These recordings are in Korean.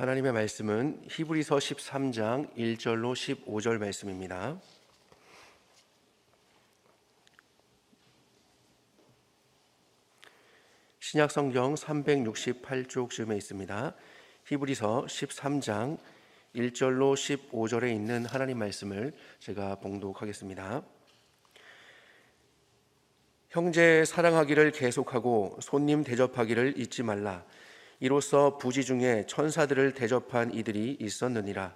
하나님의 말씀은 히브리서 13장 1절로 15절 말씀입니다. 신약성경 368쪽쯤에 있습니다. 히브리서 13장 1절로 15절에 있는 하나님 말씀을 제가 봉독하겠습니다. 형제 사랑하기를 계속하고 손님 대접하기를 잊지 말라. 이로써 부지 중에 천사들을 대접한 이들이 있었느니라.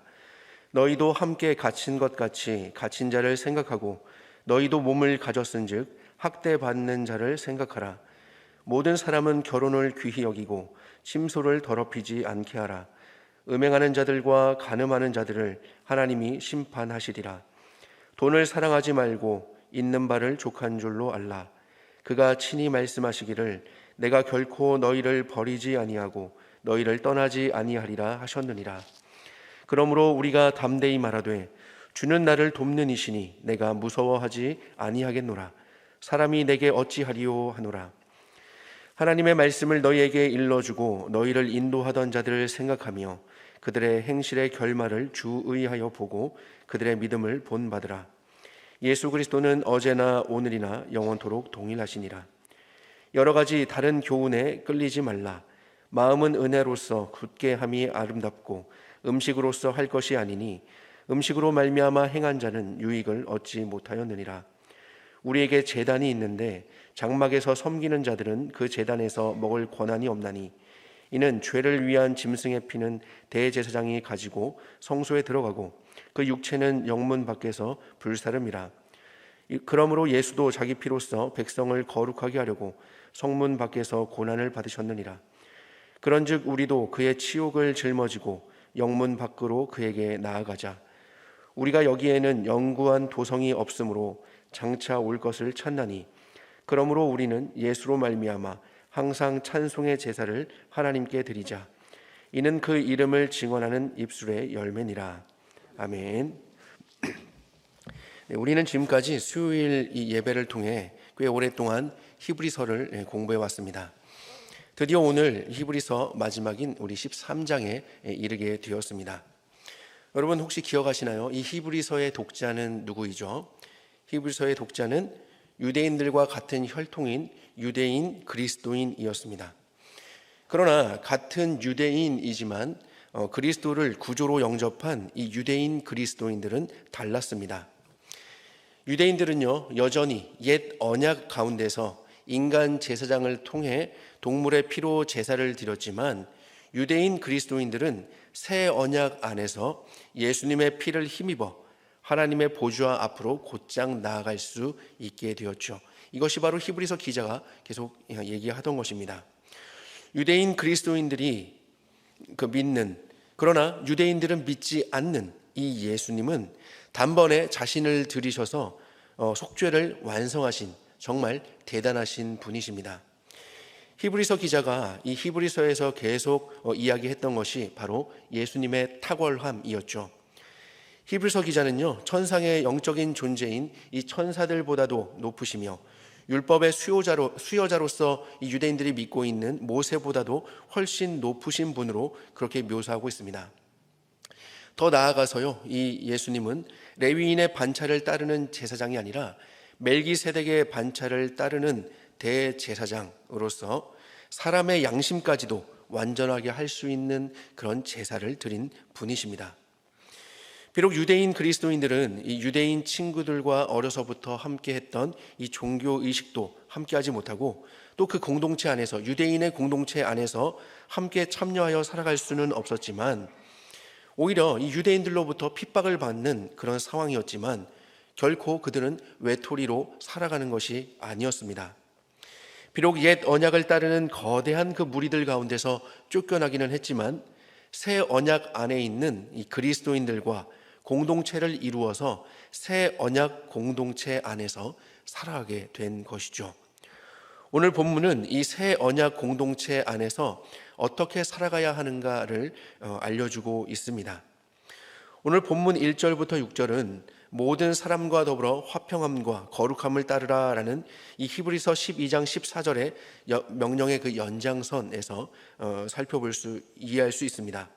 너희도 함께 갇힌 것 같이 갇힌 자를 생각하고 너희도 몸을 가졌은즉 학대받는 자를 생각하라. 모든 사람은 결혼을 귀히 여기고 침소를 더럽히지 않게 하라. 음행하는 자들과 간음하는 자들을 하나님이 심판하시리라. 돈을 사랑하지 말고 있는 바를 족한 줄로 알라. 그가 친히 말씀하시기를 내가 결코 너희를 버리지 아니하고 너희를 떠나지 아니하리라 하셨느니라. 그러므로 우리가 담대히 말하되 주는 나를 돕는 이시니 내가 무서워하지 아니하겠노라. 사람이 내게 어찌하리요 하노라. 하나님의 말씀을 너희에게 일러주고 너희를 인도하던 자들을 생각하며 그들의 행실의 결말을 주의하여 보고 그들의 믿음을 본받으라. 예수 그리스도는 어제나 오늘이나 영원토록 동일하시니라. 여러 가지 다른 교훈에 끌리지 말라. 마음은 은혜로서 굳게 함이 아름답고 음식으로서 할 것이 아니니 음식으로 말미암아 행한 자는 유익을 얻지 못하였느니라. 우리에게 제단이 있는데 장막에서 섬기는 자들은 그 제단에서 먹을 권한이 없나니 이는 죄를 위한 짐승의 피는 대제사장이 가지고 성소에 들어가고 그 육체는 영문 밖에서 불사름이라. 그러므로 예수도 자기 피로써 백성을 거룩하게 하려고 성문 밖에서 고난을 받으셨느니라. 그런즉 우리도 그의 치욕을 짊어지고 영문 밖으로 그에게 나아가자. 우리가 여기에는 영구한 도성이 없으므로 장차 올 것을 찾나니 그러므로 우리는 예수로 말미암아 항상 찬송의 제사를 하나님께 드리자. 이는 그 이름을 증언하는 입술의 열매니라. 아멘. 네, 우리는 지금까지 수요일 이 예배를 통해 꽤 오랫동안 히브리서를 공부해 왔습니다. 드디어 오늘 히브리서 마지막인 우리 13장에 이르게 되었습니다. 여러분 혹시 기억하시나요? 이 히브리서의 독자는 누구이죠? 히브리서의 독자는 유대인들과 같은 혈통인 유대인 그리스도인이었습니다. 그러나 같은 유대인이지만 그리스도를 구조로 영접한 이 유대인 그리스도인들은 달랐습니다. 유대인들은요, 여전히 옛 언약 가운데서 인간 제사장을 통해 동물의 피로 제사를 드렸지만 유대인 그리스도인들은 새 언약 안에서 예수님의 피를 힘입어 하나님의 보좌 앞으로 곧장 나아갈 수 있게 되었죠. 이것이 바로 히브리서 기자가 계속 얘기하던 것입니다. 유대인 그리스도인들이 믿는, 그러나 유대인들은 믿지 않는 이 예수님은 단번에 자신을 들이셔서 속죄를 완성하신 정말 대단하신 분이십니다. 히브리서 기자가 이 히브리서에서 계속 이야기했던 것이 바로 예수님의 탁월함이었죠. 히브리서 기자는요, 천상의 영적인 존재인 이 천사들보다도 높으시며 율법의 수여자로서 이 유대인들이 믿고 있는 모세보다도 훨씬 높으신 분으로 그렇게 묘사하고 있습니다. 더 나아가서요, 이 예수님은 레위인의 반차를 따르는 제사장이 아니라 멜기세덱의 반차를 따르는 대제사장으로서 사람의 양심까지도 완전하게 할 수 있는 그런 제사를 드린 분이십니다. 비록 유대인 그리스도인들은 이 유대인 친구들과 어려서부터 함께했던 이 종교 의식도 함께하지 못하고 또 그 공동체 안에서 유대인의 공동체 안에서 함께 참여하여 살아갈 수는 없었지만 오히려 이 유대인들로부터 핍박을 받는 그런 상황이었지만 결코 그들은 외톨이로 살아가는 것이 아니었습니다. 비록 옛 언약을 따르는 거대한 그 무리들 가운데서 쫓겨나기는 했지만 새 언약 안에 있는 이 그리스도인들과 공동체를 이루어서 새 언약 공동체 안에서 살아가게 된 것이죠. 오늘 본문은 이 새 언약 공동체 안에서 어떻게 살아가야 하는가를 알려주고 있습니다. 오늘 본문 1절부터 6절은 모든 사람과 더불어 화평함과 거룩함을 따르라 라는 이 히브리서 12장 14절의 명령의 그 연장선에서 이해할 수 있습니다.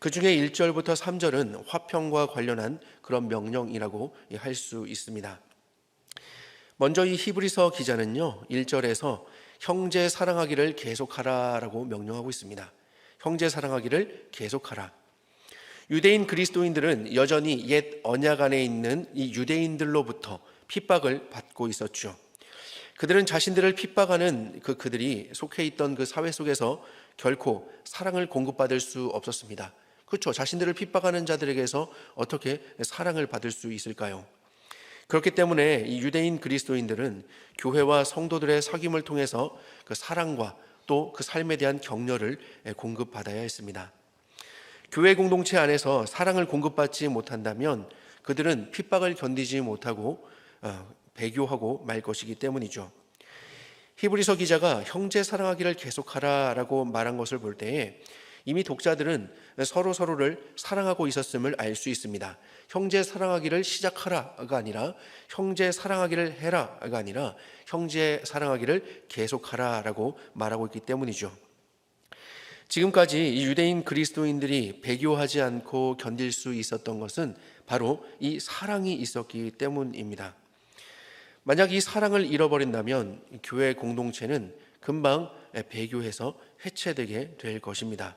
그 중에 1절부터 3절은 화평과 관련한 그런 명령이라고 할 수 있습니다. 먼저 이 히브리서 기자는요, 1절에서 형제 사랑하기를 계속하라라고 명령하고 있습니다. 형제 사랑하기를 계속하라. 유대인 그리스도인들은 여전히 옛 언약 안에 있는 이 유대인들로부터 핍박을 받고 있었죠. 그들은 자신들을 핍박하는 그들이 속해 있던 그 사회 속에서 결코 사랑을 공급받을 수 없었습니다. 그렇죠. 자신들을 핍박하는 자들에게서 어떻게 사랑을 받을 수 있을까요? 그렇기 때문에 이 유대인 그리스도인들은 교회와 성도들의 사귐을 통해서 그 사랑과 또 그 삶에 대한 격려를 공급받아야 했습니다. 교회 공동체 안에서 사랑을 공급받지 못한다면 그들은 핍박을 견디지 못하고 배교하고 말 것이기 때문이죠. 히브리서 기자가 형제 사랑하기를 계속하라라고 말한 것을 볼 때에 이미 독자들은 서로를 사랑하고 있었음을 알 수 있습니다. 형제 사랑하기를 시작하라가 아니라 형제 사랑하기를 해라가 아니라 형제 사랑하기를 계속하라라고 말하고 있기 때문이죠. 지금까지 이 유대인 그리스도인들이 배교하지 않고 견딜 수 있었던 것은 바로 이 사랑이 있었기 때문입니다. 만약 이 사랑을 잃어버린다면 교회 공동체는 금방 배교해서 해체되게 될 것입니다.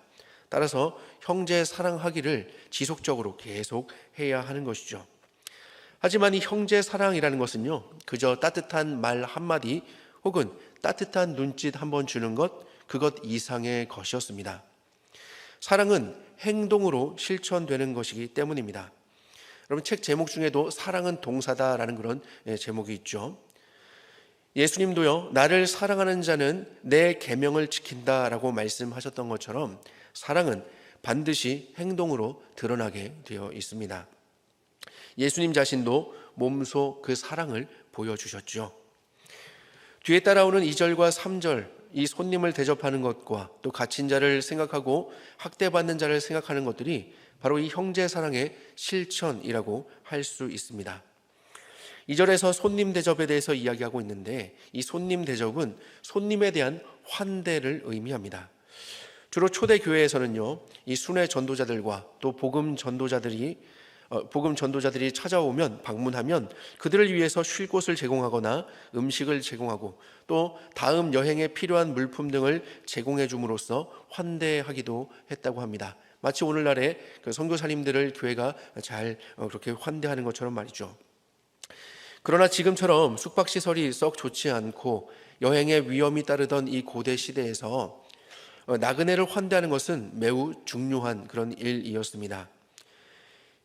따라서 형제 사랑하기를 지속적으로 계속 해야 하는 것이죠. 하지만 이 형제 사랑이라는 것은요, 그저 따뜻한 말 한마디 혹은 따뜻한 눈짓 한번 주는 것, 그것 이상의 것이었습니다. 사랑은 행동으로 실천되는 것이기 때문입니다. 여러분, 책 제목 중에도 사랑은 동사다라는 그런 제목이 있죠. 예수님도요, 나를 사랑하는 자는 내 계명을 지킨다라고 말씀하셨던 것처럼 사랑은 반드시 행동으로 드러나게 되어 있습니다. 예수님 자신도 몸소 그 사랑을 보여주셨죠. 뒤에 따라오는 2절과 3절, 이 손님을 대접하는 것과 또 갇힌 자를 생각하고 학대받는 자를 생각하는 것들이 바로 이 형제 사랑의 실천이라고 할 수 있습니다. 2절에서 손님 대접에 대해서 이야기하고 있는데 이 손님 대접은 손님에 대한 환대를 의미합니다. 주로 초대 교회에서는요, 이 순회 전도자들과 또 복음 전도자들이 찾아오면 방문하면 그들을 위해서 쉴 곳을 제공하거나 음식을 제공하고 또 다음 여행에 필요한 물품 등을 제공해 줌으로써 환대하기도 했다고 합니다. 마치 오늘날의 그 선교사님들을 교회가 잘 그렇게 환대하는 것처럼 말이죠. 그러나 지금처럼 숙박시설이 썩 좋지 않고 여행에 위험이 따르던 이 고대 시대에서 나그네를 환대하는 것은 매우 중요한 그런 일이었습니다.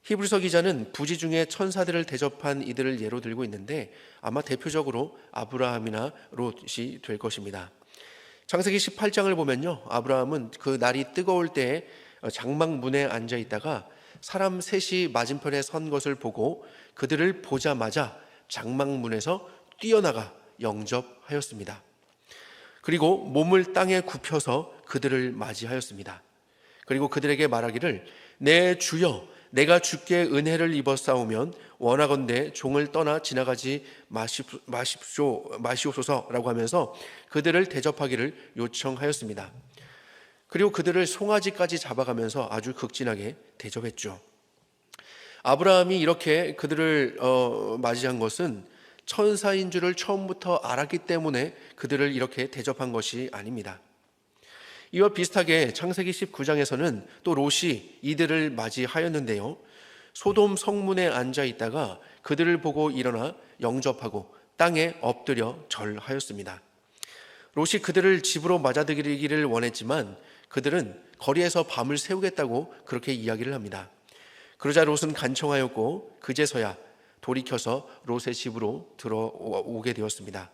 히브리서 기자는 부지 중에 천사들을 대접한 이들을 예로 들고 있는데 아마 대표적으로 아브라함이나 롯이 될 것입니다. 창세기 18장을 보면요, 아브라함은 그 날이 뜨거울 때에 장막문에 앉아 있다가 사람 셋이 맞은편에 선 것을 보고 그들을 보자마자 장막문에서 뛰어나가 영접하였습니다. 그리고 몸을 땅에 굽혀서 그들을 맞이하였습니다. 그리고 그들에게 말하기를 내 주여 내가 주께 은혜를 입어 싸우면 원하건대 종을 떠나 지나가지 마시옵소서라고 하면서 그들을 대접하기를 요청하였습니다. 그리고 그들을 송아지까지 잡아가면서 아주 극진하게 대접했죠. 아브라함이 이렇게 그들을 맞이한 것은 천사인 줄을 처음부터 알았기 때문에 그들을 이렇게 대접한 것이 아닙니다. 이와 비슷하게 창세기 19장에서는 또 롯이 이들을 맞이하였는데요, 소돔 성문에 앉아 있다가 그들을 보고 일어나 영접하고 땅에 엎드려 절하였습니다. 롯이 그들을 집으로 맞아들이기를 원했지만 그들은 거리에서 밤을 새우겠다고 그렇게 이야기를 합니다. 그러자 롯은 간청하였고 그제서야 돌이켜서 롯의 집으로 들어오게 되었습니다.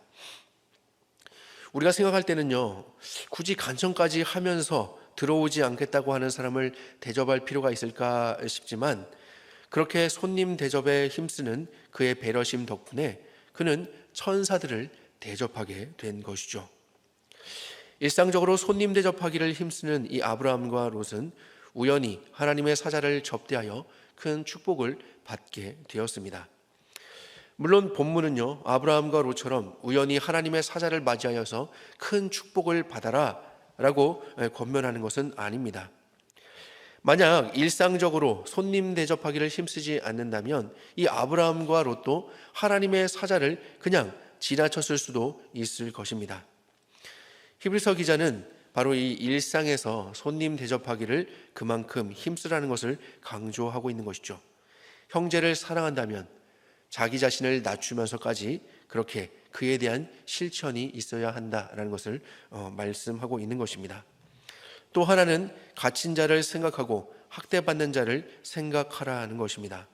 우리가 생각할 때는요, 굳이 간청까지 하면서 들어오지 않겠다고 하는 사람을 대접할 필요가 있을까 싶지만 그렇게 손님 대접에 힘쓰는 그의 배려심 덕분에 그는 천사들을 대접하게 된 것이죠. 일상적으로 손님 대접하기를 힘쓰는 이 아브라함과 롯은 우연히 하나님의 사자를 접대하여 큰 축복을 받게 되었습니다. 물론 본문은요, 아브라함과 롯처럼 우연히 하나님의 사자를 맞이하여서 큰 축복을 받아라 라고 권면하는 것은 아닙니다. 만약 일상적으로 손님 대접하기를 힘쓰지 않는다면 이 아브라함과 롯도 하나님의 사자를 그냥 지나쳤을 수도 있을 것입니다. 히브리서 기자는 바로 이 일상에서 손님 대접하기를 그만큼 힘쓰라는 것을 강조하고 있는 것이죠. 형제를 사랑한다면 자기 자신을 낮추면서까지 그렇게 그에 대한 실천이 있어야 한다라는 것을 말씀하고 있는 것입니다. 또 하나는 갇힌 자를 생각하고 학대받는 자를 생각하라는 것입니다.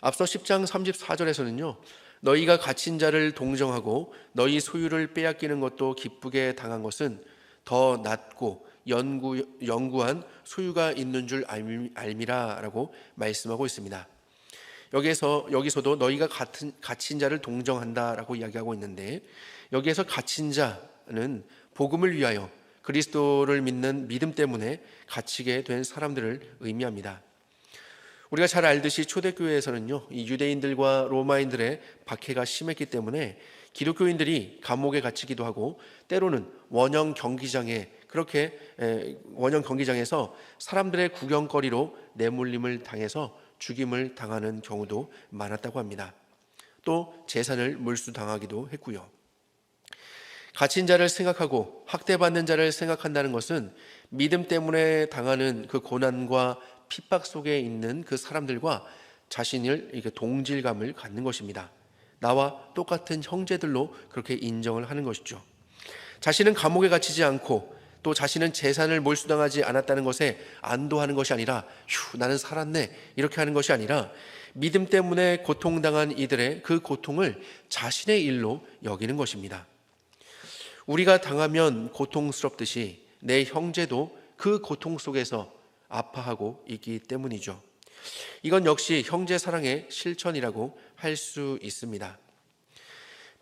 앞서 10장 34절에서는요. 너희가 갇힌 자를 동정하고 너희 소유를 빼앗기는 것도 기쁘게 당한 것은 더 낫고 영구한 소유가 있는 줄 알미라라고 말씀하고 있습니다. 여기서도 너희가 갇힌 자를 동정한다라고 이야기하고 있는데, 여기에서 갇힌 자는 복음을 위하여 그리스도를 믿는 믿음 때문에 갇히게 된 사람들을 의미합니다. 우리가 잘 알듯이 초대교회에서는요, 이 유대인들과 로마인들의 박해가 심했기 때문에 기독교인들이 감옥에 갇히기도 하고, 때로는 원형 경기장에서 사람들의 구경거리로 내몰림을 당해서 죽임을 당하는 경우도 많았다고 합니다. 또 재산을 몰수당하기도 했고요. 갇힌 자를 생각하고 학대받는 자를 생각한다는 것은 믿음 때문에 당하는 그 고난과 핍박 속에 있는 그 사람들과 자신을 이렇게 동질감을 갖는 것입니다. 나와 똑같은 형제들로 그렇게 인정을 하는 것이죠. 자신은 감옥에 갇히지 않고 또 자신은 재산을 몰수당하지 않았다는 것에 안도하는 것이 아니라 나는 살았네 이렇게 하는 것이 아니라 믿음 때문에 고통당한 이들의 그 고통을 자신의 일로 여기는 것입니다. 우리가 당하면 고통스럽듯이 내 형제도 그 고통 속에서 아파하고 있기 때문이죠. 이건 역시 형제 사랑의 실천이라고 할 수 있습니다.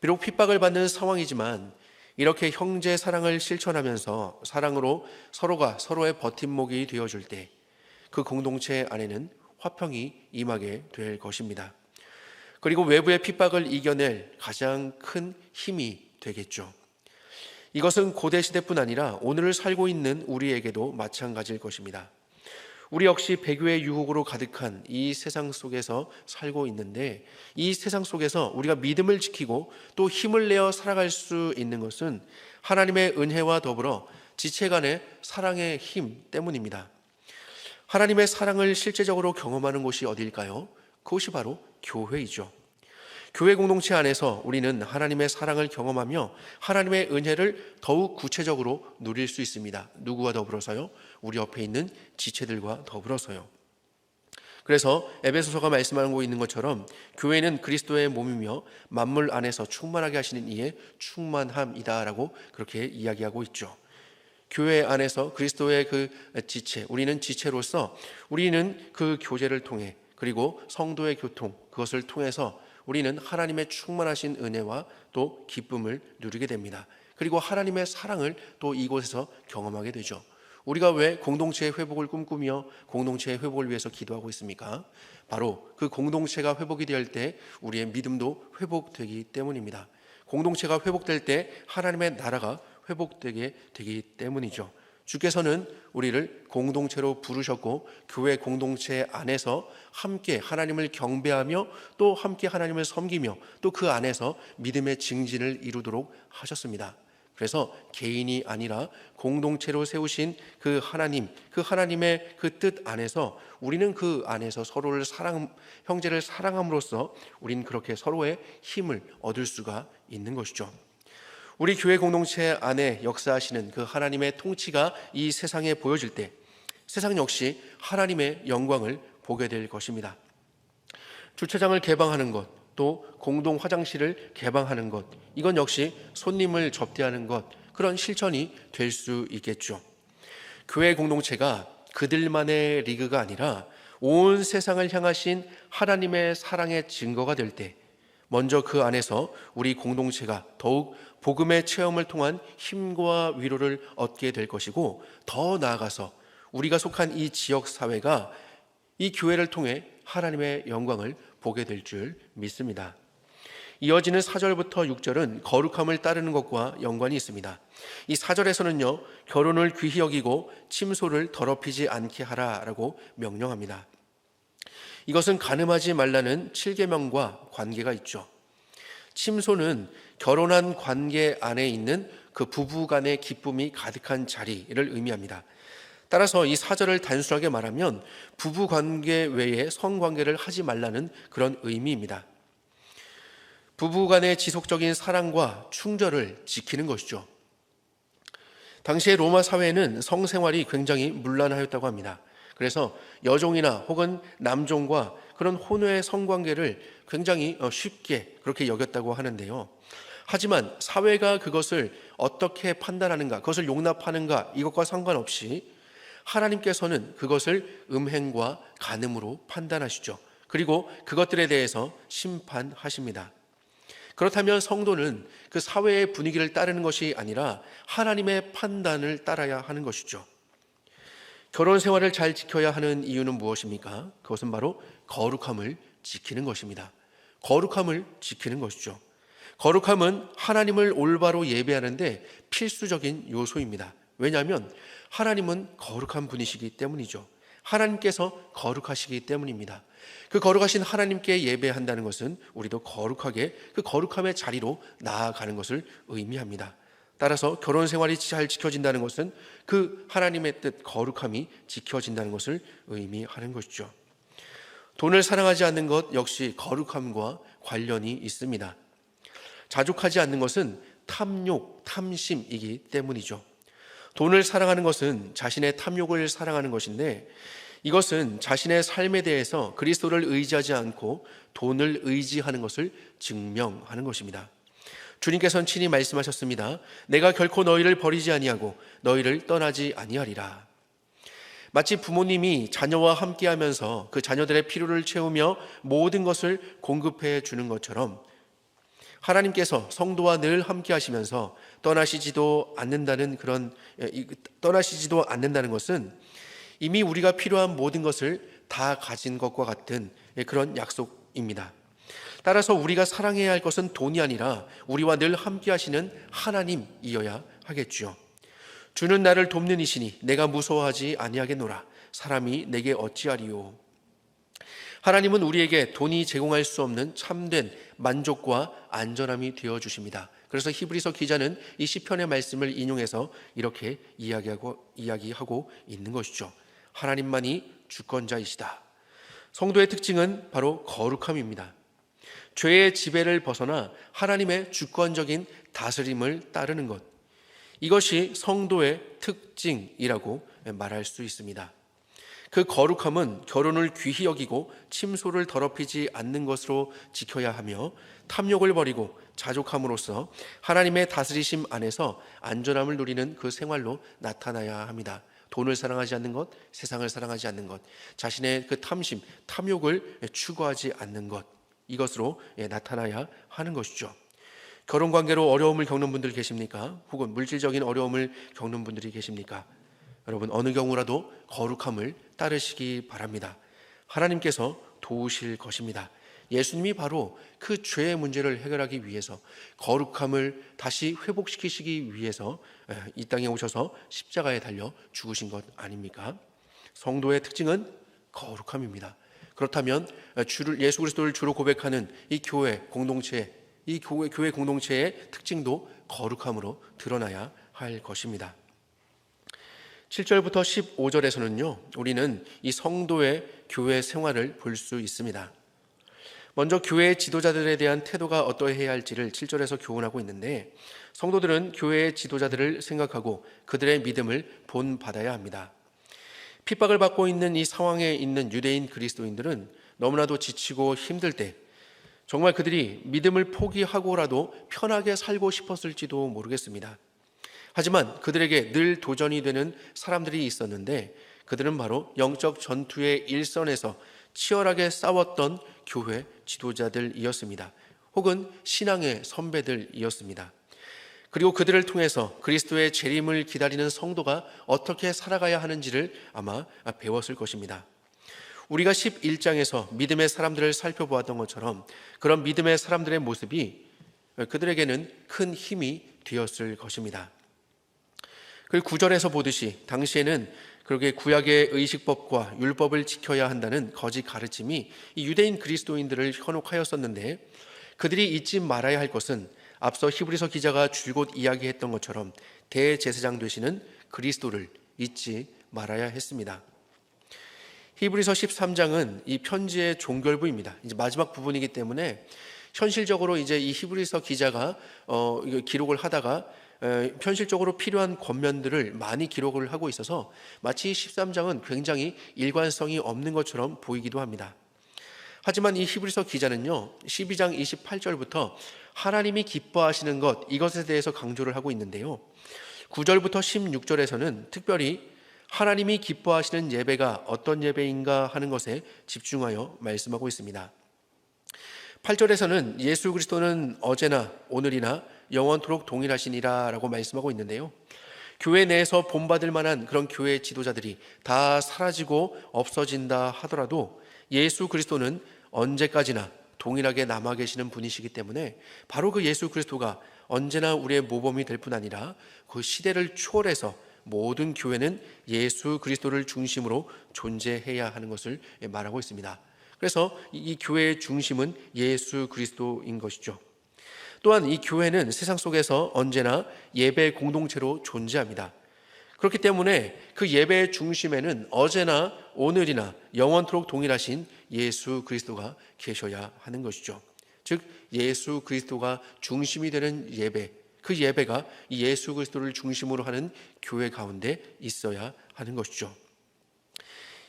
비록 핍박을 받는 상황이지만 이렇게 형제 사랑을 실천하면서 사랑으로 서로가 서로의 버팀목이 되어줄 때 그 공동체 안에는 화평이 임하게 될 것입니다. 그리고 외부의 핍박을 이겨낼 가장 큰 힘이 되겠죠. 이것은 고대 시대뿐 아니라 오늘을 살고 있는 우리에게도 마찬가지일 것입니다. 우리 역시 배교의 유혹으로 가득한 이 세상 속에서 살고 있는데, 이 세상 속에서 우리가 믿음을 지키고 또 힘을 내어 살아갈 수 있는 것은 하나님의 은혜와 더불어 지체 간의 사랑의 힘 때문입니다. 하나님의 사랑을 실제적으로 경험하는 곳이 어디일까요? 그것이 바로 교회이죠. 교회 공동체 안에서 우리는 하나님의 사랑을 경험하며 하나님의 은혜를 더욱 구체적으로 누릴 수 있습니다. 누구와 더불어서요? 우리 옆에 있는 지체들과 더불어서요. 그래서 에베소서가 말씀하고 있는 것처럼 교회는 그리스도의 몸이며 만물 안에서 충만하게 하시는 이의 충만함이다라고 그렇게 이야기하고 있죠. 교회 안에서 그리스도의 그 지체, 우리는 지체로서 우리는 그 교제를 통해 그리고 성도의 교통, 그것을 통해서 우리는 하나님의 충만하신 은혜와 또 기쁨을 누리게 됩니다. 그리고 하나님의 사랑을 또 이곳에서 경험하게 되죠. 우리가 왜 공동체의 회복을 꿈꾸며 공동체의 회복을 위해서 기도하고 있습니까? 바로 그 공동체가 회복이 될 때 우리의 믿음도 회복되기 때문입니다. 공동체가 회복될 때 하나님의 나라가 회복되게 되기 때문이죠. 주께서는 우리를 공동체로 부르셨고 교회 공동체 안에서 함께 하나님을 경배하며 또 함께 하나님을 섬기며 또 그 안에서 믿음의 증진을 이루도록 하셨습니다. 그래서 개인이 아니라 공동체로 세우신 그 하나님, 그 하나님의 그 뜻 안에서 우리는 그 안에서 서로를 형제를 사랑함으로써 우리는 그렇게 서로의 힘을 얻을 수가 있는 것이죠. 우리 교회 공동체 안에 역사하시는 그 하나님의 통치가 이 세상에 보여질 때 세상 역시 하나님의 영광을 보게 될 것입니다. 주차장을 개방하는 것, 또 공동 화장실을 개방하는 것, 이건 역시 손님을 접대하는 것, 그런 실천이 될 수 있겠죠. 교회 공동체가 그들만의 리그가 아니라 온 세상을 향하신 하나님의 사랑의 증거가 될 때 먼저 그 안에서 우리 공동체가 더욱 복음의 체험을 통한 힘과 위로를 얻게 될 것이고, 더 나아가서 우리가 속한 이 지역 사회가 이 교회를 통해 하나님의 영광을 보게 될 줄 믿습니다. 이어지는 4절부터 6절은 거룩함을 따르는 것과 연관이 있습니다. 이 4절에서는요, 결혼을 귀히 여기고 침소를 더럽히지 않게 하라라고 명령합니다. 이것은 간음하지 말라는 7계명과 관계가 있죠. 침소는 결혼한 관계 안에 있는 그 부부 간의 기쁨이 가득한 자리를 의미합니다. 따라서 이 4절을 단순하게 말하면 부부 관계 외에 성관계를 하지 말라는 그런 의미입니다. 부부 간의 지속적인 사랑과 충절을 지키는 것이죠. 당시의 로마 사회에는 성생활이 굉장히 문란하였다고 합니다. 그래서 여종이나 혹은 남종과 그런 혼외의 성관계를 굉장히 쉽게 그렇게 여겼다고 하는데요. 하지만 사회가 그것을 어떻게 판단하는가, 그것을 용납하는가, 이것과 상관없이 하나님께서는 그것을 음행과 간음으로 판단하시죠. 그리고 그것들에 대해서 심판하십니다. 그렇다면 성도는 그 사회의 분위기를 따르는 것이 아니라 하나님의 판단을 따라야 하는 것이죠. 결혼 생활을 잘 지켜야 하는 이유는 무엇입니까? 그것은 바로 거룩함을 지키는 것입니다. 거룩함을 지키는 것이죠. 거룩함은 하나님을 올바로 예배하는데 필수적인 요소입니다. 왜냐하면 하나님은 거룩한 분이시기 때문이죠. 하나님께서 거룩하시기 때문입니다. 그 거룩하신 하나님께 예배한다는 것은 우리도 거룩하게 그 거룩함의 자리로 나아가는 것을 의미합니다. 따라서 결혼 생활이 잘 지켜진다는 것은 그 하나님의 뜻, 거룩함이 지켜진다는 것을 의미하는 것이죠. 돈을 사랑하지 않는 것 역시 거룩함과 관련이 있습니다. 자족하지 않는 것은 탐욕, 탐심이기 때문이죠. 돈을 사랑하는 것은 자신의 탐욕을 사랑하는 것인데 이것은 자신의 삶에 대해서 그리스도를 의지하지 않고 돈을 의지하는 것을 증명하는 것입니다. 주님께서는 친히 말씀하셨습니다. 내가 결코 너희를 버리지 아니하고 너희를 떠나지 아니하리라. 마치 부모님이 자녀와 함께하면서 그 자녀들의 필요를 채우며 모든 것을 공급해 주는 것처럼 하나님께서 성도와 늘 함께하시면서 떠나시지도 않는다는 것은 이미 우리가 필요한 모든 것을 다 가진 것과 같은 그런 약속입니다. 따라서 우리가 사랑해야 할 것은 돈이 아니라 우리와 늘 함께 하시는 하나님이어야 하겠죠. 주는 나를 돕는 이시니 내가 무서워하지 아니하겠노라. 사람이 내게 어찌하리요. 하나님은 우리에게 돈이 제공할 수 없는 참된 만족과 안전함이 되어주십니다. 그래서 히브리서 기자는 이 시편의 말씀을 인용해서 이렇게 이야기하고 있는 것이죠. 하나님만이 주권자이시다. 성도의 특징은 바로 거룩함입니다. 죄의 지배를 벗어나 하나님의 주권적인 다스림을 따르는 것, 이것이 성도의 특징이라고 말할 수 있습니다. 그 거룩함은 결혼을 귀히 여기고 침소를 더럽히지 않는 것으로 지켜야 하며 탐욕을 버리고 자족함으로써 하나님의 다스리심 안에서 안전함을 누리는 그 생활로 나타나야 합니다. 돈을 사랑하지 않는 것, 세상을 사랑하지 않는 것, 자신의 그 탐심, 탐욕을 추구하지 않는 것, 이것으로 나타나야 하는 것이죠. 결혼관계로 어려움을 겪는 분들 계십니까? 혹은 물질적인 어려움을 겪는 분들이 계십니까? 여러분, 어느 경우라도 거룩함을 따르시기 바랍니다. 하나님께서 도우실 것입니다. 예수님이 바로 그 죄의 문제를 해결하기 위해서 거룩함을 다시 회복시키시기 위해서 이 땅에 오셔서 십자가에 달려 죽으신 것 아닙니까? 성도의 특징은 거룩함입니다. 그렇다면 예수 그리스도를 주로 고백하는 이 교회 공동체, 이 교회 공동체의 특징도 거룩함으로 드러나야 할 것입니다. 7절부터 15절에서는요, 우리는 이 성도의 교회 생활을 볼 수 있습니다. 먼저 교회의 지도자들에 대한 태도가 어떠해야 할지를 7절에서 교훈하고 있는데, 성도들은 교회의 지도자들을 생각하고 그들의 믿음을 본받아야 합니다. 핍박을 받고 있는 이 상황에 있는 유대인 그리스도인들은 너무나도 지치고 힘들 때 정말 그들이 믿음을 포기하고라도 편하게 살고 싶었을지도 모르겠습니다. 하지만 그들에게 늘 도전이 되는 사람들이 있었는데 그들은 바로 영적 전투의 일선에서 치열하게 싸웠던 교회 지도자들이었습니다. 혹은 신앙의 선배들이었습니다. 그리고 그들을 통해서 그리스도의 재림을 기다리는 성도가 어떻게 살아가야 하는지를 아마 배웠을 것입니다. 우리가 11장에서 믿음의 사람들을 살펴보았던 것처럼 그런 믿음의 사람들의 모습이 그들에게는 큰 힘이 되었을 것입니다. 그리고 9절에서 보듯이 당시에는 그렇게 구약의 의식법과 율법을 지켜야 한다는 거짓 가르침이 이 유대인 그리스도인들을 현혹하였었는데, 그들이 잊지 말아야 할 것은 앞서 히브리서 기자가 줄곧 이야기했던 것처럼 대제사장 되시는 그리스도를 잊지 말아야 했습니다. 히브리서 13장은 이 편지의 종결부입니다. 이제 마지막 부분이기 때문에 현실적으로 이제 이 히브리서 기자가 기록을 하다가 현실적으로 필요한 권면들을 많이 기록을 하고 있어서 마치 13장은 굉장히 일관성이 없는 것처럼 보이기도 합니다. 하지만 이 히브리서 기자는요, 12장 28절부터 하나님이 기뻐하시는 것, 이것에 대해서 강조를 하고 있는데요, 9절부터 16절에서는 특별히 하나님이 기뻐하시는 예배가 어떤 예배인가 하는 것에 집중하여 말씀하고 있습니다. 8절에서는 예수 그리스도는 어제나 오늘이나 영원토록 동일하시니라 라고 말씀하고 있는데요, 교회 내에서 본받을 만한 그런 교회 지도자들이 다 사라지고 없어진다 하더라도 예수 그리스도는 언제까지나 동일하게 남아 계시는 분이시기 때문에 바로 그 예수 그리스도가 언제나 우리의 모범이 될 뿐 아니라 그 시대를 초월해서 모든 교회는 예수 그리스도를 중심으로 존재해야 하는 것을 말하고 있습니다. 그래서 이 교회의 중심은 예수 그리스도인 것이죠. 또한 이 교회는 세상 속에서 언제나 예배 공동체로 존재합니다. 그렇기 때문에 그 예배의 중심에는 어제나 오늘이나 영원토록 동일하신 예수 그리스도가 계셔야 하는 것이죠. 즉 예수 그리스도가 중심이 되는 예배, 그 예배가 예수 그리스도를 중심으로 하는 교회 가운데 있어야 하는 것이죠.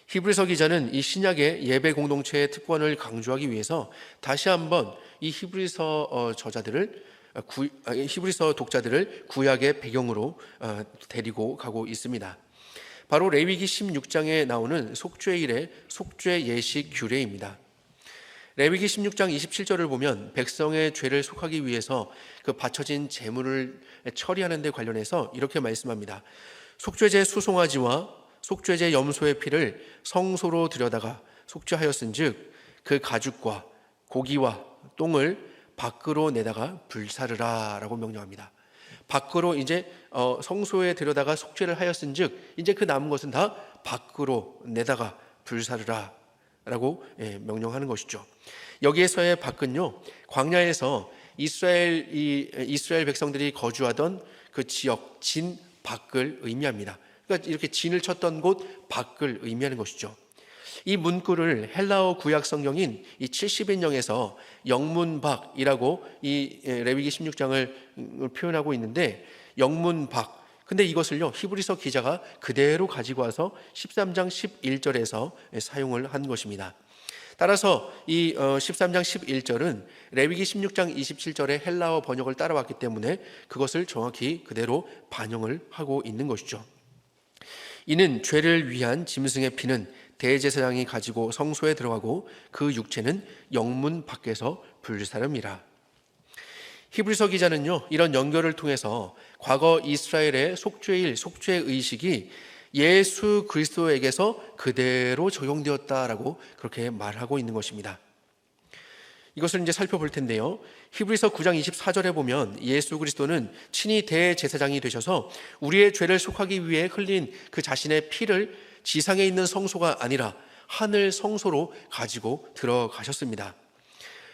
히브리서 기자는 이 신약의 예배 공동체의 특권을 강조하기 위해서 다시 한번 이 히브리서 독자들을 구약의 배경으로 데리고 가고 있습니다. 바로 레위기 16장에 나오는 속죄일의 속죄 예식 규례입니다. 레위기 16장 27절을 보면 백성의 죄를 속하기 위해서 그 바쳐진 제물을 처리하는 데 관련해서 이렇게 말씀합니다. 속죄제 수송아지와 속죄제 염소의 피를 성소로 들여다가 속죄하였은즉 그 가죽과 고기와 똥을 밖으로 내다가 불사르라 라고 명령합니다. 밖으로 이제 성소에 들여다가 속죄를 하였은즉 이제 그 남은 것은 다 밖으로 내다가 불사르라 라고 명령하는 것이죠. 여기에서의 밖은요, 광야에서 이스라엘 백성들이 거주하던 그 지역 진 밖을 의미합니다. 그러니까 이렇게 진을 쳤던 곳 밖을 의미하는 것이죠. 이 문구를 헬라어 구약 성경인 이 70인명에서 영문박이라고 이 레위기 16장을 표현하고 있는데, 영문박, 근데 이것을요 히브리서 기자가 그대로 가지고 와서 13장 11절에서 사용을 한 것입니다. 따라서 이 13장 11절은 레위기 16장 27절의 헬라어 번역을 따라왔기 때문에 그것을 정확히 그대로 반영을 하고 있는 것이죠. 이는 죄를 위한 짐승의 피는 대제사장이 가지고 성소에 들어가고 그 육체는 영문 밖에서 불사름이라. 히브리서 기자는요, 이런 연결을 통해서 과거 이스라엘의 속죄일, 속죄의식이 예수 그리스도에게서 그대로 적용되었다라고 그렇게 말하고 있는 것입니다. 이것을 이제 살펴볼 텐데요, 히브리서 9장 24절에 보면 예수 그리스도는 친히 대제사장이 되셔서 우리의 죄를 속하기 위해 흘린 그 자신의 피를 지상에 있는 성소가 아니라 하늘 성소로 가지고 들어가셨습니다.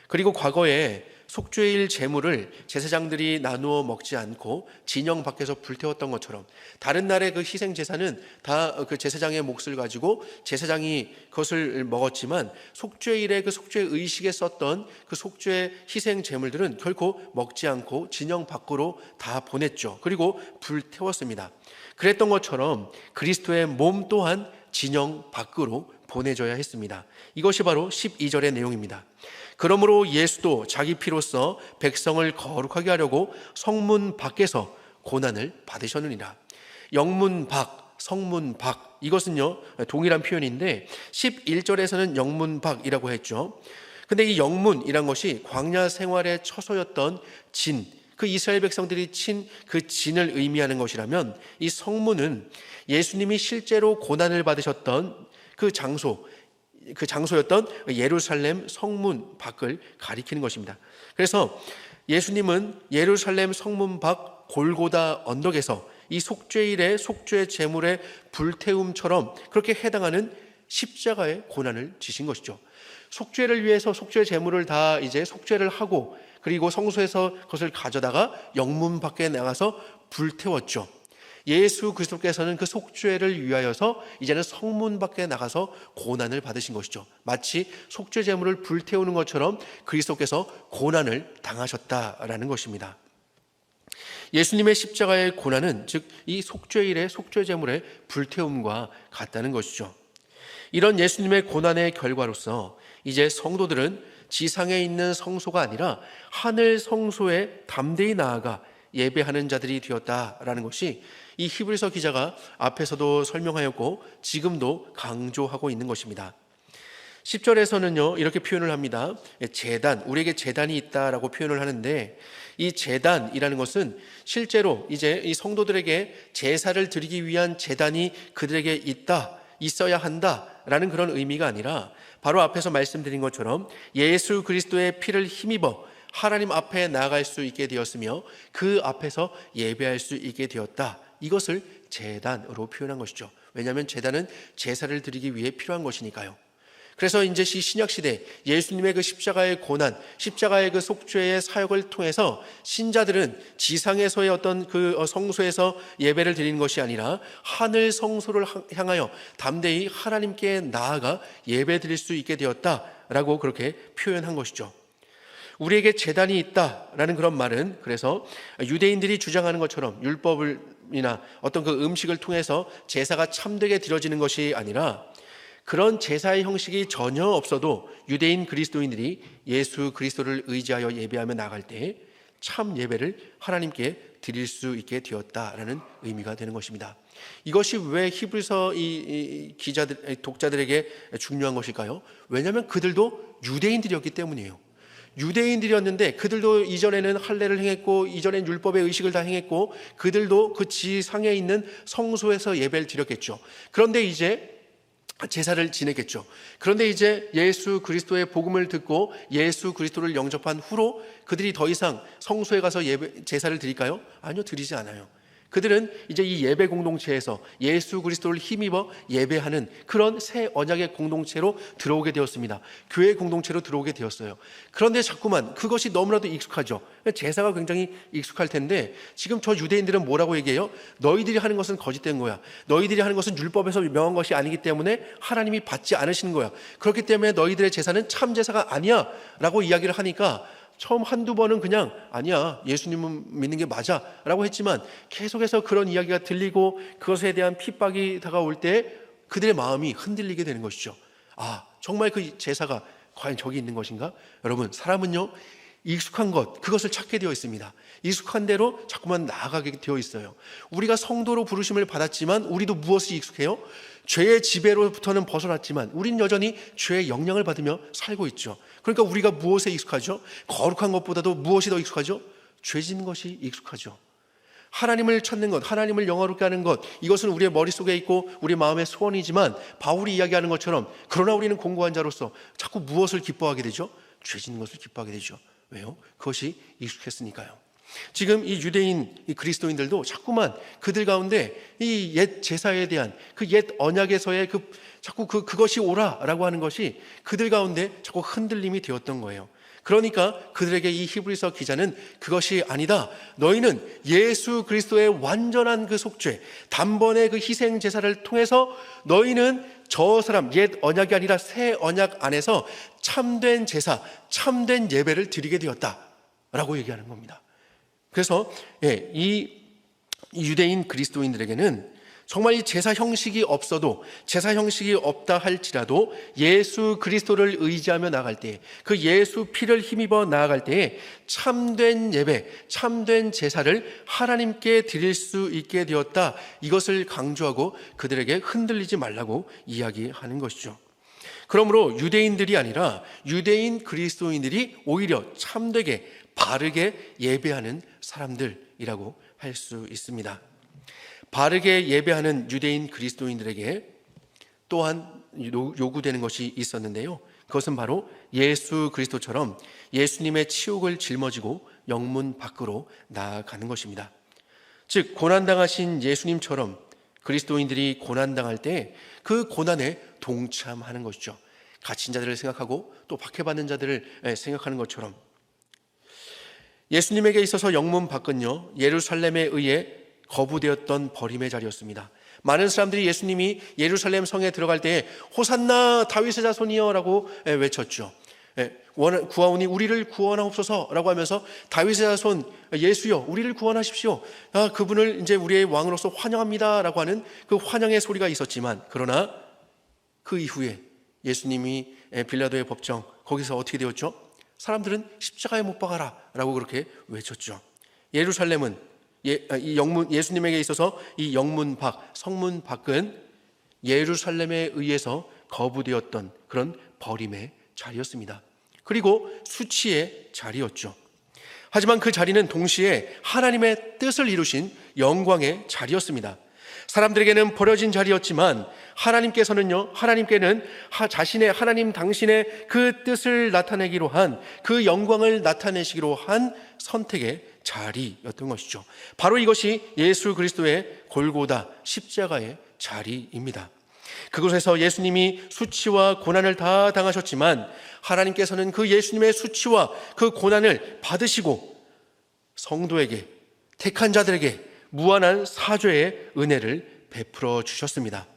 그리고 과거에 속죄일 제물을 제사장들이 나누어 먹지 않고 진영 밖에서 불태웠던 것처럼 다른 날의 그 희생 제사는 다 그 제사장의 몫을 가지고 제사장이 그것을 먹었지만 속죄일의 그 속죄 의식에 썼던 그 속죄 희생 제물들은 결코 먹지 않고 진영 밖으로 다 보냈죠. 그리고 불태웠습니다. 그랬던 것처럼 그리스도의 몸 또한 진영 밖으로 보내줘야 했습니다. 이것이 바로 12절의 내용입니다. 그러므로 예수도 자기 피로써 백성을 거룩하게 하려고 성문 밖에서 고난을 받으셨느니라. 영문 밖, 성문 밖, 이것은요 동일한 표현인데 11절에서는 영문 밖이라고 했죠. 근데 이 영문이란 것이 광야 생활의 처소였던 진, 그 이스라엘 백성들이 친 그 진을 의미하는 것이라면, 이 성문은 예수님이 실제로 고난을 받으셨던 그 장소, 그 장소였던 예루살렘 성문 밖을 가리키는 것입니다. 그래서 예수님은 예루살렘 성문 밖 골고다 언덕에서 이 속죄일의 속죄 제물의 불태움처럼 그렇게 해당하는 십자가의 고난을 지신 것이죠. 속죄를 위해서 속죄 제물을 다 이제 속죄를 하고 그리고 성소에서 그것을 가져다가 영문 밖에 나가서 불태웠죠. 예수 그리스도께서는 그 속죄를 위하여서 이제는 성문 밖에 나가서 고난을 받으신 것이죠. 마치 속죄 제물을 불태우는 것처럼 그리스도께서 고난을 당하셨다라는 것입니다. 예수님의 십자가의 고난은 즉 이 속죄일의 속죄 제물의 불태움과 같다는 것이죠. 이런 예수님의 고난의 결과로서 이제 성도들은 지상에 있는 성소가 아니라 하늘 성소에 담대히 나아가 예배하는 자들이 되었다라는 것이 이 히브리서 기자가 앞에서도 설명하였고 지금도 강조하고 있는 것입니다. 10절에서는요 이렇게 표현을 합니다. 제단, 우리에게 제단이 있다라고 표현을 하는데 이 제단이라는 것은 실제로 이제 이 성도들에게 제사를 드리기 위한 제단이 그들에게 있어야 한다라는 그런 의미가 아니라 바로 앞에서 말씀드린 것처럼 예수 그리스도의 피를 힘입어 하나님 앞에 나아갈 수 있게 되었으며 그 앞에서 예배할 수 있게 되었다. 이것을 제단으로 표현한 것이죠. 왜냐하면 제단은 제사를 드리기 위해 필요한 것이니까요. 그래서 이제 신약시대 예수님의 그 십자가의 고난, 십자가의 그 속죄의 사역을 통해서 신자들은 지상에서의 어떤 그 성소에서 예배를 드리는 것이 아니라 하늘 성소를 향하여 담대히 하나님께 나아가 예배 드릴 수 있게 되었다라고 그렇게 표현한 것이죠. 우리에게 제단이 있다라는 그런 말은 그래서 유대인들이 주장하는 것처럼 율법이나 어떤 그 음식을 통해서 제사가 참되게 드려지는 것이 아니라 그런 제사의 형식이 전혀 없어도 유대인 그리스도인들이 예수 그리스도를 의지하여 예배하며 나갈 때 참 예배를 하나님께 드릴 수 있게 되었다라는 의미가 되는 것입니다. 이것이 왜 히브리서 이 기자들, 독자들에게 중요한 것일까요? 왜냐하면 그들도 유대인들이었기 때문이에요. 유대인들이었는데 그들도 이전에는 할례를 행했고 이전엔 율법의 의식을 다 행했고 그들도 그 지상에 있는 성소에서 예배를 드렸겠죠. 그런데 이제 제사를 지냈겠죠. 그런데 이제 예수 그리스도의 복음을 듣고 예수 그리스도를 영접한 후로 그들이 더 이상 성소에 가서 제사를 드릴까요? 아니요, 드리지 않아요. 그들은 이제 이 예배 공동체에서 예수 그리스도를 힘입어 예배하는 그런 새 언약의 공동체로 들어오게 되었습니다. 교회 공동체로 들어오게 되었어요. 그런데 자꾸만 그것이 너무나도 익숙하죠. 제사가 굉장히 익숙할 텐데 지금 저 유대인들은 뭐라고 얘기해요? 너희들이 하는 것은 거짓된 거야. 너희들이 하는 것은 율법에서 명한 것이 아니기 때문에 하나님이 받지 않으시는 거야. 그렇기 때문에 너희들의 제사는 참 제사가 아니야 라고 이야기를 하니까 처음 한두 번은 그냥 아니야, 예수님은 믿는 게 맞아 라고 했지만 계속해서 그런 이야기가 들리고 그것에 대한 핍박이 다가올 때 그들의 마음이 흔들리게 되는 것이죠. 아, 정말 그 제사가 과연 저기 있는 것인가? 여러분, 사람은요 익숙한 것, 그것을 찾게 되어 있습니다. 익숙한 대로 자꾸만 나아가게 되어 있어요. 우리가 성도로 부르심을 받았지만 우리도 무엇이 익숙해요? 죄의 지배로부터는 벗어났지만 우린 여전히 죄의 영향을 받으며 살고 있죠. 그러니까 우리가 무엇에 익숙하죠? 거룩한 것보다도 무엇이 더 익숙하죠? 죄 짓는 것이 익숙하죠. 하나님을 찾는 것, 하나님을 영화롭게 하는 것, 이것은 우리의 머릿속에 있고 우리 마음의 소원이지만 바울이 이야기하는 것처럼 그러나 우리는 공고한 자로서 자꾸 무엇을 기뻐하게 되죠? 죄 짓는 것을 기뻐하게 되죠. 왜요? 그것이 익숙했으니까요. 지금 이 유대인, 이 그리스도인들도 자꾸만 그들 가운데 이 옛 제사에 대한 그 옛 언약에서의 자꾸 그것이 오라라고 하는 것이 그들 가운데 자꾸 흔들림이 되었던 거예요. 그러니까 그들에게 이 히브리서 기자는 그것이 아니다. 너희는 예수 그리스도의 완전한 그 속죄, 단번에 그 희생 제사를 통해서 너희는 저 사람 옛 언약이 아니라 새 언약 안에서 참된 제사, 참된 예배를 드리게 되었다라고 얘기하는 겁니다. 그래서 이 유대인 그리스도인들에게는 정말 이 제사 형식이 없어도 제사 형식이 없다 할지라도 예수 그리스도를 의지하며 나아갈 때 그 예수 피를 힘입어 나아갈 때에 참된 예배, 참된 제사를 하나님께 드릴 수 있게 되었다. 이것을 강조하고 그들에게 흔들리지 말라고 이야기하는 것이죠. 그러므로 유대인들이 아니라 유대인 그리스도인들이 오히려 참되게 바르게 예배하는 사람들이라고 할 수 있습니다. 바르게 예배하는 유대인 그리스도인들에게 또한 요구되는 것이 있었는데요. 그것은 바로 예수 그리스도처럼 예수님의 치욕을 짊어지고 영문 밖으로 나아가는 것입니다. 즉 고난당하신 예수님처럼 그리스도인들이 고난당할 때 그 고난에 동참하는 것이죠. 갇힌 자들을 생각하고 또 박해받는 자들을 생각하는 것처럼 예수님에게 있어서 영문 밖은요, 예루살렘에 의해 거부되었던 버림의 자리였습니다. 많은 사람들이 예수님이 예루살렘 성에 들어갈 때 호산나 다윗의 자손이여 라고 외쳤죠. 구하오니 우리를 구원하옵소서 라고 하면서 다윗의 자손 예수여 우리를 구원하십시오. 그분을 이제 우리의 왕으로서 환영합니다 라고 하는 그 환영의 소리가 있었지만, 그러나 그 이후에 예수님이 빌라도의 법정 거기서 어떻게 되었죠? 사람들은 십자가에 못 박아라 라고 그렇게 외쳤죠. 예루살렘은 예수님에게 있어서 이 영문 밖, 성문 밖은 예루살렘에 의해서 거부되었던 그런 버림의 자리였습니다. 그리고 수치의 자리였죠. 하지만 그 자리는 동시에 하나님의 뜻을 이루신 영광의 자리였습니다. 사람들에게는 버려진 자리였지만 하나님께는 자신의 하나님 당신의 그 뜻을 나타내기로 한, 그 영광을 나타내시기로 한 선택의 자리였던 것이죠. 바로 이것이 예수 그리스도의 골고다 십자가의 자리입니다. 그곳에서 예수님이 수치와 고난을 다 당하셨지만 하나님께서는 그 예수님의 수치와 그 고난을 받으시고 성도에게, 택한 자들에게 무한한 사죄의 은혜를 베풀어 주셨습니다.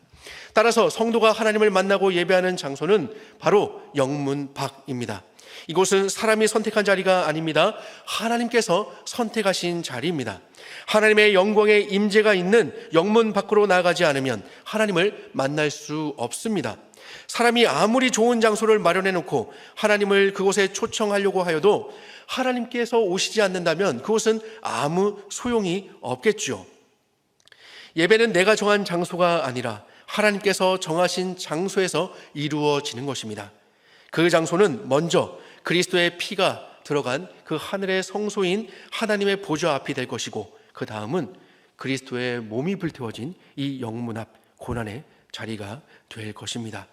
따라서 성도가 하나님을 만나고 예배하는 장소는 바로 영문 밖입니다. 이곳은 사람이 선택한 자리가 아닙니다. 하나님께서 선택하신 자리입니다. 하나님의 영광의 임재가 있는 영문 밖으로 나아가지 않으면 하나님을 만날 수 없습니다. 사람이 아무리 좋은 장소를 마련해 놓고 하나님을 그곳에 초청하려고 하여도 하나님께서 오시지 않는다면 그곳은 아무 소용이 없겠죠. 예배는 내가 정한 장소가 아니라 하나님께서 정하신 장소에서 이루어지는 것입니다. 그 장소는 먼저 그리스도의 피가 들어간 그 하늘의 성소인 하나님의 보좌 앞이 될 것이고, 그 다음은 그리스도의 몸이 불태워진 이 영문 앞 고난의 자리가 될 것입니다.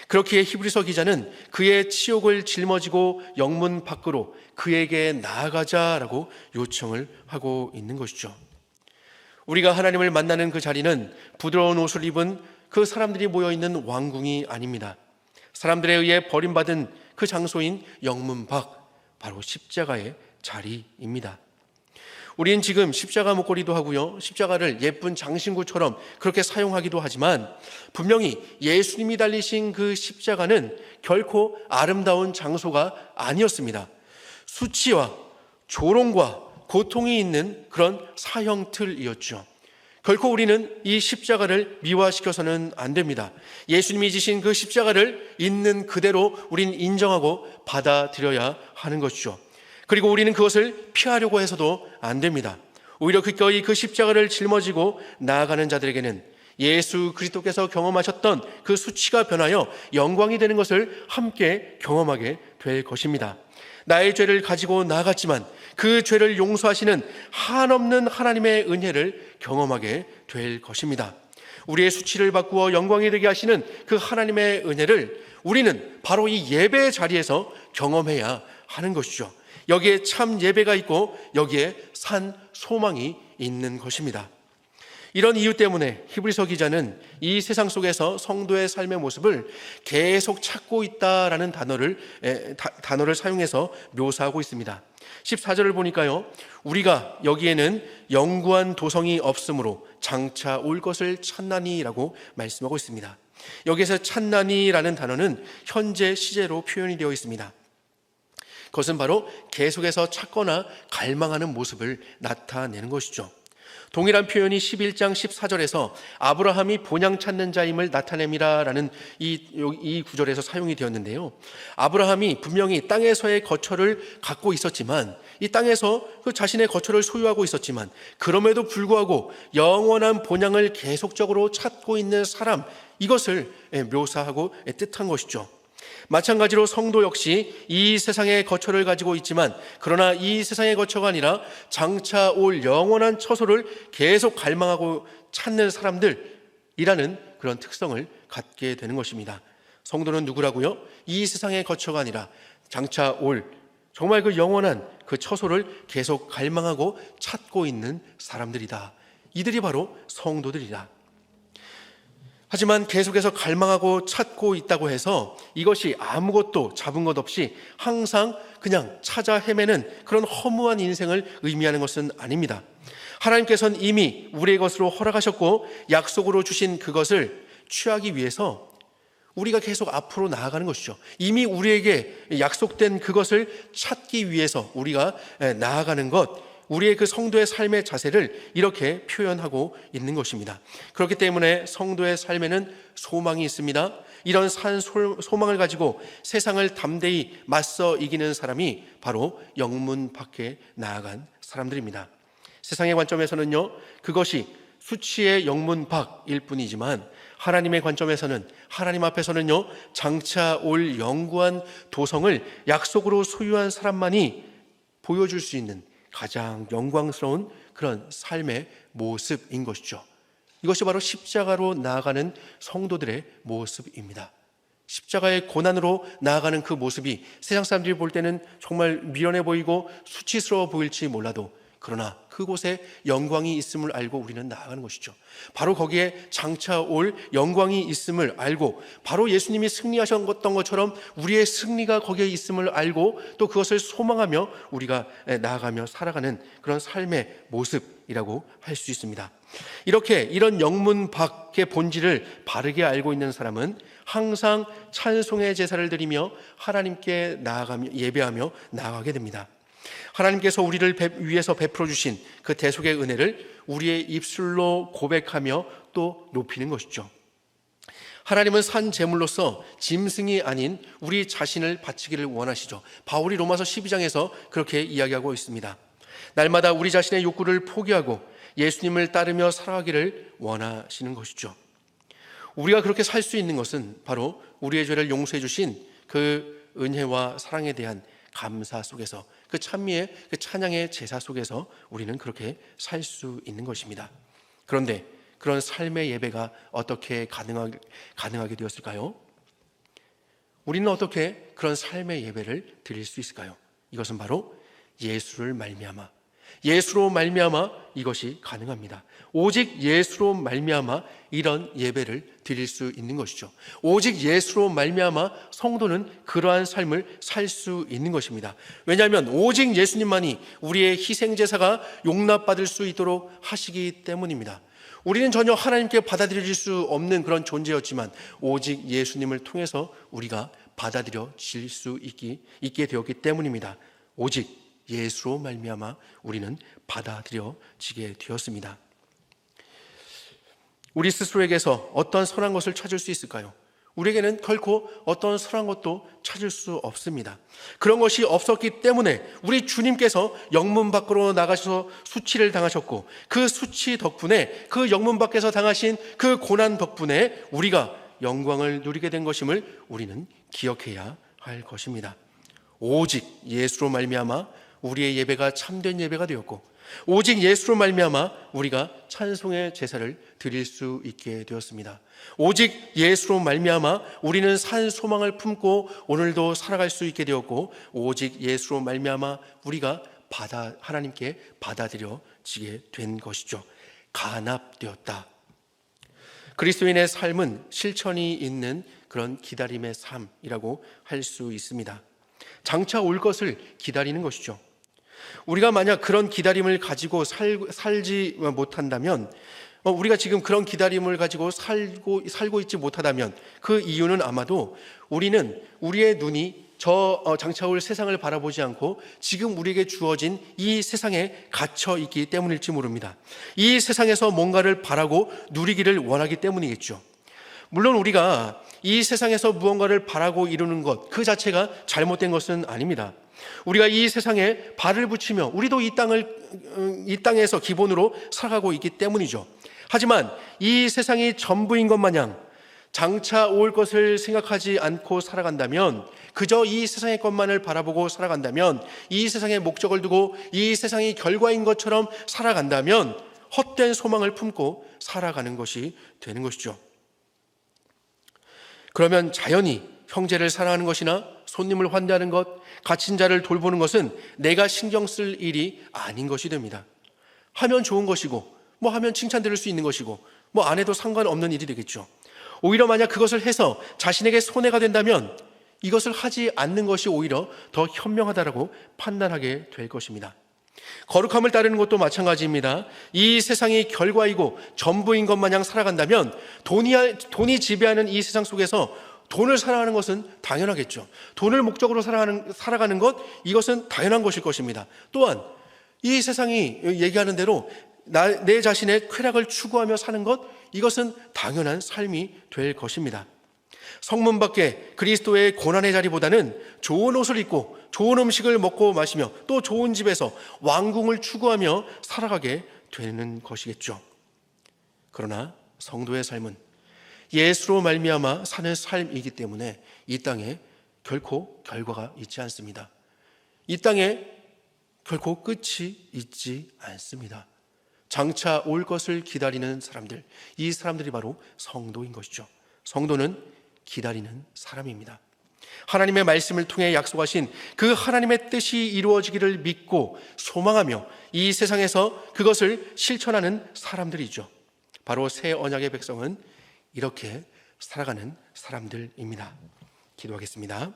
그렇기에 히브리서 기자는 그의 치욕을 짊어지고 영문 밖으로 그에게 나아가자라고 요청을 하고 있는 것이죠. 우리가 하나님을 만나는 그 자리는 부드러운 옷을 입은 그 사람들이 모여있는 왕궁이 아닙니다. 사람들에 의해 버림받은 그 장소인 영문 밖, 바로 십자가의 자리입니다. 우리는 지금 십자가 목걸이도 하고요, 십자가를 예쁜 장신구처럼 그렇게 사용하기도 하지만 분명히 예수님이 달리신 그 십자가는 결코 아름다운 장소가 아니었습니다. 수치와 조롱과 고통이 있는 그런 사형틀이었죠. 결코 우리는 이 십자가를 미화시켜서는 안 됩니다. 예수님이 지신 그 십자가를 있는 그대로 우린 인정하고 받아들여야 하는 것이죠. 그리고 우리는 그것을 피하려고 해서도 안 됩니다. 오히려 기꺼이 그 십자가를 짊어지고 나아가는 자들에게는 예수 그리스도께서 경험하셨던 그 수치가 변하여 영광이 되는 것을 함께 경험하게 될 것입니다. 나의 죄를 가지고 나아갔지만 그 죄를 용서하시는 한없는 하나님의 은혜를 경험하게 될 것입니다. 우리의 수치를 바꾸어 영광이 되게 하시는 그 하나님의 은혜를 우리는 바로 이 예배의 자리에서 경험해야 하는 것이죠. 여기에 참 예배가 있고 여기에 산 소망이 있는 것입니다. 이런 이유 때문에 히브리서 기자는 이 세상 속에서 성도의 삶의 모습을 계속 찾고 있다라는 단어를 사용해서 묘사하고 있습니다. 14절을 보니까요, 우리가 여기에는 영구한 도성이 없으므로 장차 올 것을 찾나니라고 말씀하고 있습니다. 여기에서 찾나니라는 단어는 현재 시제로 표현이 되어 있습니다. 그것은 바로 계속해서 찾거나 갈망하는 모습을 나타내는 것이죠. 동일한 표현이 11장 14절에서 아브라함이 본향 찾는 자임을 나타냅니다라는 이 구절에서 사용이 되었는데요. 아브라함이 분명히 땅에서의 거처를 갖고 있었지만, 이 땅에서 그 자신의 거처를 소유하고 있었지만, 그럼에도 불구하고 영원한 본향을 계속적으로 찾고 있는 사람, 이것을 묘사하고 뜻한 것이죠. 마찬가지로 성도 역시 이 세상의 거처를 가지고 있지만, 그러나 이 세상의 거처가 아니라 장차 올 영원한 처소를 계속 갈망하고 찾는 사람들이라는 그런 특성을 갖게 되는 것입니다. 성도는 누구라고요? 이 세상의 거처가 아니라 장차 올 정말 그 영원한 그 처소를 계속 갈망하고 찾고 있는 사람들이다. 이들이 바로 성도들이다. 하지만 계속해서 갈망하고 찾고 있다고 해서 이것이 아무것도 잡은 것 없이 항상 그냥 찾아 헤매는 그런 허무한 인생을 의미하는 것은 아닙니다. 하나님께서는 이미 우리의 것으로 허락하셨고 약속으로 주신 그것을 취하기 위해서 우리가 계속 앞으로 나아가는 것이죠. 이미 우리에게 약속된 그것을 찾기 위해서 우리가 나아가는 것, 우리의 그 성도의 삶의 자세를 이렇게 표현하고 있는 것입니다. 그렇기 때문에 성도의 삶에는 소망이 있습니다. 이런 산 소망을 가지고 세상을 담대히 맞서 이기는 사람이 바로 영문 밖에 나아간 사람들입니다. 세상의 관점에서는요, 그것이 수치의 영문 밖일 뿐이지만 하나님의 관점에서는, 하나님 앞에서는요, 장차 올 영구한 도성을 약속으로 소유한 사람만이 보여줄 수 있는 가장 영광스러운 그런 삶의 모습인 것이죠. 이것이 바로 십자가로 나아가는 성도들의 모습입니다. 십자가의 고난으로 나아가는 그 모습이 세상 사람들이 볼 때는 정말 미련해 보이고 수치스러워 보일지 몰라도, 그러나 그곳에 영광이 있음을 알고 우리는 나아가는 것이죠. 바로 거기에 장차 올 영광이 있음을 알고, 바로 예수님이 승리하셨던 것처럼 우리의 승리가 거기에 있음을 알고 또 그것을 소망하며 우리가 나아가며 살아가는 그런 삶의 모습이라고 할 수 있습니다. 이렇게 이런 영문 밖의 본질을 바르게 알고 있는 사람은 항상 찬송의 제사를 드리며 하나님께 나아가며 예배하며 나아가게 됩니다. 하나님께서 우리를 위해서 베풀어 주신 그 대속의 은혜를 우리의 입술로 고백하며 또 높이는 것이죠. 하나님은 산 제물로서 짐승이 아닌 우리 자신을 바치기를 원하시죠. 바울이 로마서 12장에서 그렇게 이야기하고 있습니다. 날마다 우리 자신의 욕구를 포기하고 예수님을 따르며 살아가기를 원하시는 것이죠. 우리가 그렇게 살 수 있는 것은 바로 우리의 죄를 용서해 주신 그 은혜와 사랑에 대한 감사 속에서, 그 찬미의 그 찬양의 제사 속에서 우리는 그렇게 살 수 있는 것입니다. 그런데 그런 삶의 예배가 어떻게 가능하게 되었을까요? 우리는 어떻게 그런 삶의 예배를 드릴 수 있을까요? 이것은 바로 예수를 말미암아, 예수로 말미암아 이것이 가능합니다. 오직 예수로 말미암아 이런 예배를 드릴 수 있는 것이죠. 오직 예수로 말미암아 성도는 그러한 삶을 살 수 있는 것입니다. 왜냐하면 오직 예수님만이 우리의 희생제사가 용납받을 수 있도록 하시기 때문입니다. 우리는 전혀 하나님께 받아들여질 수 없는 그런 존재였지만 오직 예수님을 통해서 우리가 받아들여질 수 있게 되었기 때문입니다. 오직 예수로 말미암아 우리는 받아들여지게 되었습니다. 우리 스스로에게서 어떤 선한 것을 찾을 수 있을까요? 우리에게는 결코 어떤 선한 것도 찾을 수 없습니다. 그런 것이 없었기 때문에 우리 주님께서 영문 밖으로 나가셔서 수치를 당하셨고, 그 수치 덕분에, 그 영문 밖에서 당하신 그 고난 덕분에 우리가 영광을 누리게 된 것임을 우리는 기억해야 할 것입니다. 오직 예수로 말미암아 우리의 예배가 참된 예배가 되었고, 오직 예수로 말미암아 우리가 찬송의 제사를 드릴 수 있게 되었습니다. 오직 예수로 말미암아 우리는 산 소망을 품고 오늘도 살아갈 수 있게 되었고, 오직 예수로 말미암아 우리가 하나님께 받아들여지게 된 것이죠. 간합되었다. 그리스도인의 삶은 실천이 있는 그런 기다림의 삶이라고 할 수 있습니다. 장차 올 것을 기다리는 것이죠. 우리가 만약 그런 기다림을 가지고 살지 못한다면, 우리가 지금 그런 기다림을 가지고 살고 있지 못하다면 그 이유는 아마도 우리는 우리의 눈이 장차 올 세상을 바라보지 않고 지금 우리에게 주어진 이 세상에 갇혀 있기 때문일지 모릅니다. 이 세상에서 뭔가를 바라고 누리기를 원하기 때문이겠죠. 물론 우리가 이 세상에서 무언가를 바라고 이루는 것 그 자체가 잘못된 것은 아닙니다. 우리가 이 세상에 발을 붙이며 우리도 이 땅에서 기본으로 살아가고 있기 때문이죠. 하지만 이 세상이 전부인 것 마냥 장차 올 것을 생각하지 않고 살아간다면, 그저 이 세상의 것만을 바라보고 살아간다면, 이 세상의 목적을 두고 이 세상이 결과인 것처럼 살아간다면 헛된 소망을 품고 살아가는 것이 되는 것이죠. 그러면 자연히 형제를 사랑하는 것이나 손님을 환대하는 것, 갇힌 자를 돌보는 것은 내가 신경 쓸 일이 아닌 것이 됩니다. 하면 좋은 것이고, 하면 칭찬드릴 수 있는 것이고, 안 해도 상관없는 일이 되겠죠. 오히려 만약 그것을 해서 자신에게 손해가 된다면 이것을 하지 않는 것이 오히려 더 현명하다라고 판단하게 될 것입니다. 거룩함을 따르는 것도 마찬가지입니다. 이 세상이 결과이고 전부인 것 마냥 살아간다면 돈이 지배하는 이 세상 속에서 돈을 사랑하는 것은 당연하겠죠. 돈을 목적으로 살아가는 것, 이것은 당연한 것일 것입니다. 또한 이 세상이 얘기하는 대로 내 자신의 쾌락을 추구하며 사는 것, 이것은 당연한 삶이 될 것입니다. 성문 밖에 그리스도의 고난의 자리보다는 좋은 옷을 입고 좋은 음식을 먹고 마시며 또 좋은 집에서 왕궁을 추구하며 살아가게 되는 것이겠죠. 그러나 성도의 삶은 예수로 말미암아 사는 삶이기 때문에 이 땅에 결코 결과가 있지 않습니다. 이 땅에 결코 끝이 있지 않습니다. 장차 올 것을 기다리는 사람들, 이 사람들이 바로 성도인 것이죠. 성도는 기다리는 사람입니다. 하나님의 말씀을 통해 약속하신 그 하나님의 뜻이 이루어지기를 믿고 소망하며 이 세상에서 그것을 실천하는 사람들이죠. 바로 새 언약의 백성은 이렇게 살아가는 사람들입니다. 기도하겠습니다.